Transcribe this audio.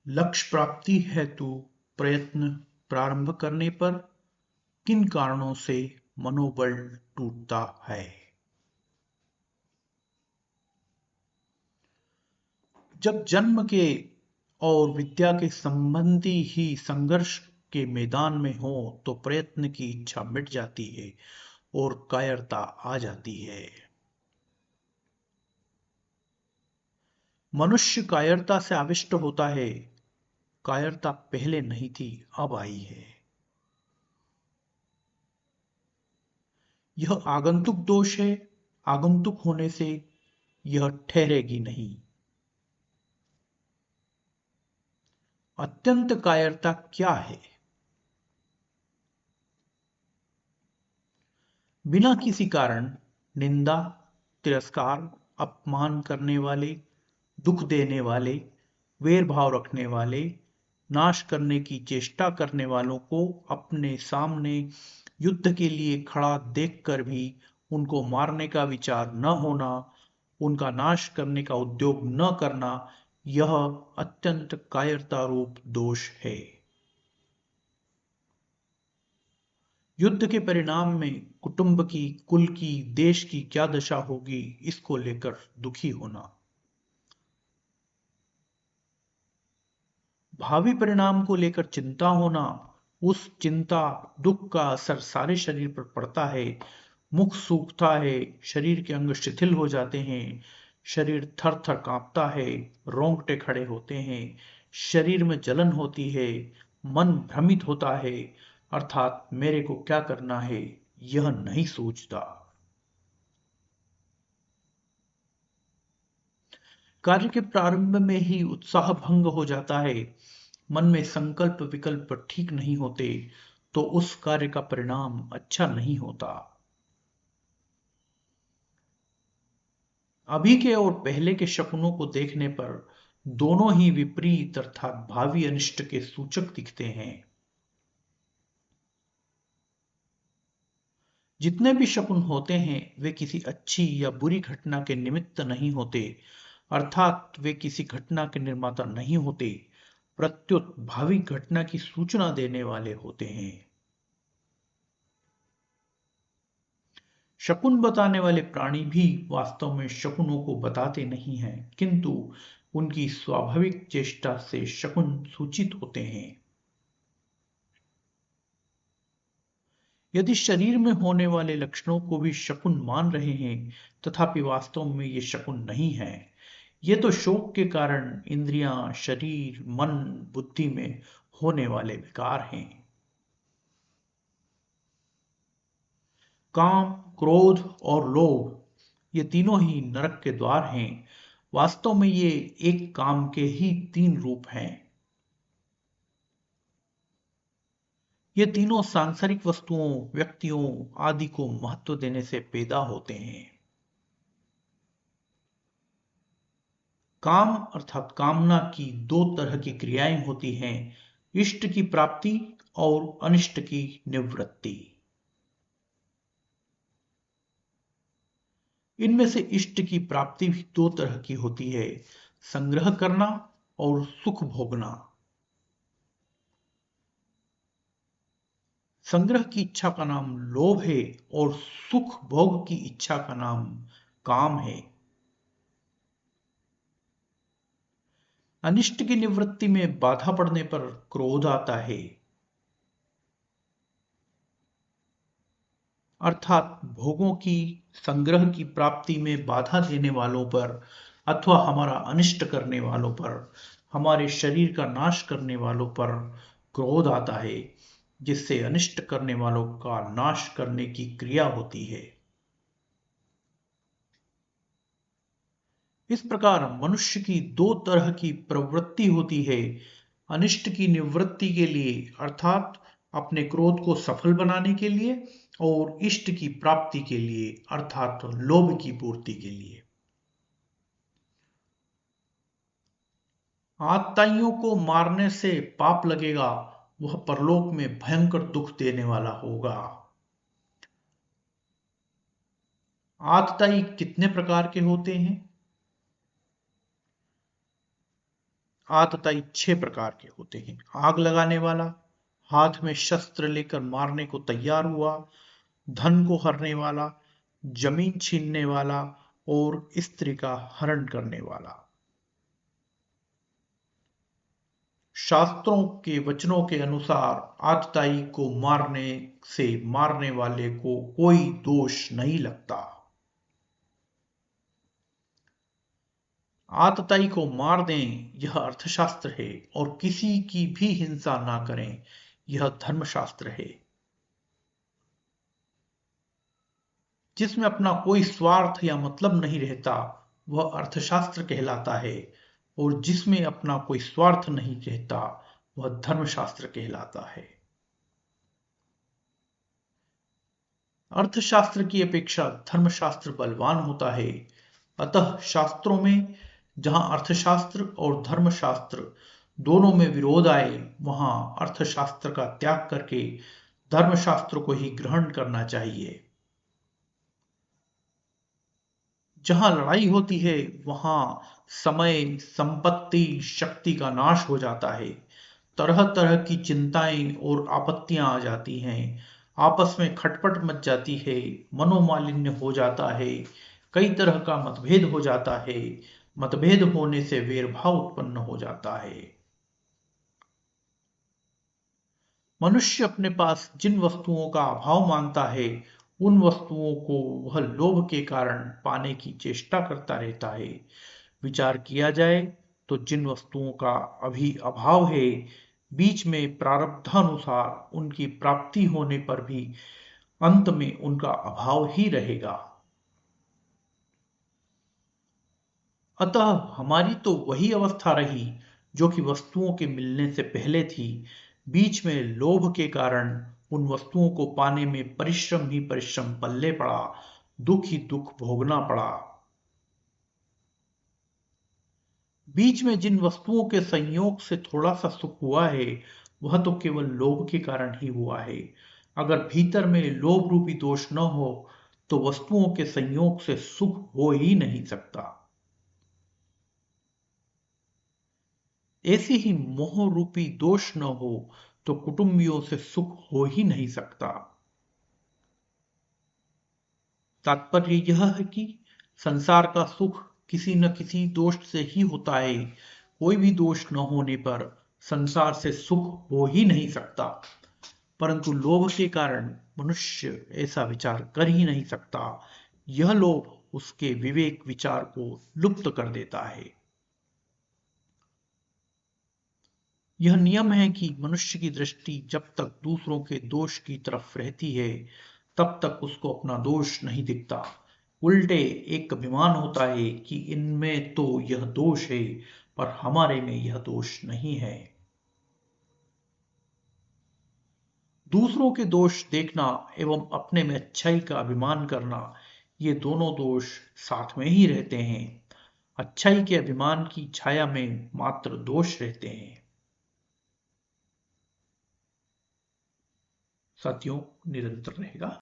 लक्ष्य प्राप्ति हेतु प्रयत्न प्रारंभ करने पर किन कारणों से मनोबल टूटता है? जब जन्म के और विद्या के संबंधी ही संघर्ष के मैदान में हो तो प्रयत्न की इच्छा मिट जाती है और कायरता आ जाती है। मनुष्य कायरता से आविष्ट होता है। कायरता पहले नहीं थी, अब आई है। यह आगंतुक दोष है। आगंतुक होने से यह ठहरेगी नहीं। अत्यंत कायरता क्या है? बिना किसी कारण निंदा, तिरस्कार, अपमान करने वाले, दुख देने वाले, वैर भाव रखने वाले, नाश करने की चेष्टा करने वालों को अपने सामने युद्ध के लिए खड़ा देखकर भी उनको मारने का विचार न होना, उनका नाश करने का उद्योग न करना, यह अत्यंत कायरता रूप दोष है। युद्ध के परिणाम में कुटुंब की, कुल की, देश की क्या दशा होगी, इसको लेकर दुखी होना। भावी परिणाम को लेकर चिंता होना। उस चिंता, दुख का असर सारे शरीर पर पड़ता है। मुख सूखता है, शरीर के अंग शिथिल हो जाते हैं, शरीर थर थर कांपता है, रोंगटे खड़े होते हैं, शरीर में जलन होती है, मन भ्रमित होता है, अर्थात मेरे को क्या करना है यह नहीं सोचता। कार्य के प्रारंभ में ही उत्साह भंग हो जाता है। मन में संकल्प विकल्प ठीक नहीं होते तो उस कार्य का परिणाम अच्छा नहीं होता। अभी के और पहले के शकुनों को देखने पर दोनों ही विपरीत अर्थात भावी अनिष्ट के सूचक दिखते हैं। जितने भी शकुन होते हैं वे किसी अच्छी या बुरी घटना के निमित्त नहीं होते, अर्थात वे किसी घटना के निर्माता नहीं होते, प्रत्युत भावी घटना की सूचना देने वाले होते हैं। शकुन बताने वाले प्राणी भी वास्तव में शकुनों को बताते नहीं हैं, किंतु उनकी स्वाभाविक चेष्टा से शकुन सूचित होते हैं। यदि शरीर में होने वाले लक्षणों को भी शकुन मान रहे हैं, तथापि वास्तव में ये शकुन नहीं है। ये तो शोक के कारण इंद्रियां, शरीर, मन, बुद्धि में होने वाले विकार हैं। काम, क्रोध और लोभ ये तीनों ही नरक के द्वार हैं। वास्तव में ये एक काम के ही तीन रूप हैं। ये तीनों सांसारिक वस्तुओं, व्यक्तियों आदि को महत्व देने से पैदा होते हैं। काम अर्थात कामना की दो तरह की क्रियाएं होती हैं, इष्ट की प्राप्ति और अनिष्ट की निवृत्ति। इनमें से इष्ट की प्राप्ति भी दो तरह की होती है, संग्रह करना और सुख भोगना। संग्रह की इच्छा का नाम लोभ है और सुख भोग की इच्छा का नाम काम है। अनिष्ट की निवृत्ति में बाधा पड़ने पर क्रोध आता है, अर्थात भोगों की, संग्रह की प्राप्ति में बाधा देने वालों पर अथवा हमारा अनिष्ट करने वालों पर, हमारे शरीर का नाश करने वालों पर क्रोध आता है, जिससे अनिष्ट करने वालों का नाश करने की क्रिया होती है। इस प्रकार मनुष्य की दो तरह की प्रवृत्ति होती है, अनिष्ट की निवृत्ति के लिए अर्थात अपने क्रोध को सफल बनाने के लिए, और इष्ट की प्राप्ति के लिए अर्थात लोभ की पूर्ति के लिए। आतताइयों को मारने से पाप लगेगा, वह परलोक में भयंकर दुख देने वाला होगा। आतताई कितने प्रकार के होते हैं? आतताई 6 प्रकार के होते हैं। आग लगाने वाला, हाथ में शस्त्र लेकर मारने को तैयार हुआ, धन को हरने वाला, जमीन छीनने वाला और स्त्री का हरण करने वाला। शास्त्रों के वचनों के अनुसार आतताई को मारने से मारने वाले को कोई दोष नहीं लगता। आतताई को मार दें यह अर्थशास्त्र है और किसी की भी हिंसा ना करें यह धर्मशास्त्र है। जिसमें अपना कोई स्वार्थ या मतलब नहीं रहता वह अर्थशास्त्र कहलाता है और जिसमें अपना कोई स्वार्थ नहीं रहता वह धर्मशास्त्र कहलाता है। अर्थशास्त्र की अपेक्षा धर्मशास्त्र बलवान होता है। अतः शास्त्रों में जहां अर्थशास्त्र और धर्मशास्त्र दोनों में विरोध आए वहां अर्थशास्त्र का त्याग करके धर्मशास्त्र को ही ग्रहण करना चाहिए। जहां लड़ाई होती है वहां समय, संपत्ति, शक्ति का नाश हो जाता है। तरह तरह की चिंताएं और आपत्तियां आ जाती हैं। आपस में खटपट मच जाती है, मनोमालिन्य हो जाता है, कई तरह का मतभेद हो जाता है। मतभेद होने से वैरभाव उत्पन्न हो जाता है। मनुष्य अपने पास जिन वस्तुओं का अभाव मानता है उन वस्तुओं को वह लोभ के कारण पाने की चेष्टा करता रहता है। विचार किया जाए तो जिन वस्तुओं का अभी अभाव है बीच में प्रारब्धानुसार उनकी प्राप्ति होने पर भी अंत में उनका अभाव ही रहेगा। अतः हमारी तो वही अवस्था रही जो कि वस्तुओं के मिलने से पहले थी। बीच में लोभ के कारण उन वस्तुओं को पाने में परिश्रम ही परिश्रम पल्ले पड़ा, दुख ही दुख भोगना पड़ा। बीच में जिन वस्तुओं के संयोग से थोड़ा सा सुख हुआ है वह तो केवल लोभ के कारण ही हुआ है। अगर भीतर में लोभ रूपी दोष न हो तो वस्तुओं के संयोग से सुख हो ही नहीं सकता। ऐसी ही मोह रूपी दोष न हो तो कुटुंबियों से सुख हो ही नहीं सकता। तात्पर्य यह है कि संसार का सुख किसी न किसी दोष से ही होता है। कोई भी दोष न होने पर संसार से सुख हो ही नहीं सकता। परंतु लोभ के कारण मनुष्य ऐसा विचार कर ही नहीं सकता। यह लोभ उसके विवेक विचार को लुप्त कर देता है। यह नियम है कि मनुष्य की दृष्टि जब तक दूसरों के दोष की तरफ रहती है तब तक उसको अपना दोष नहीं दिखता। उल्टे एक अभिमान होता है कि इनमें तो यह दोष है पर हमारे में यह दोष नहीं है। दूसरों के दोष देखना एवं अपने में अच्छाई का अभिमान करना ये दोनों दोष साथ में ही रहते हैं। अच्छाई के अभिमान की छाया में मात्र दोष रहते हैं। साथियों, निरंतर रहेगा।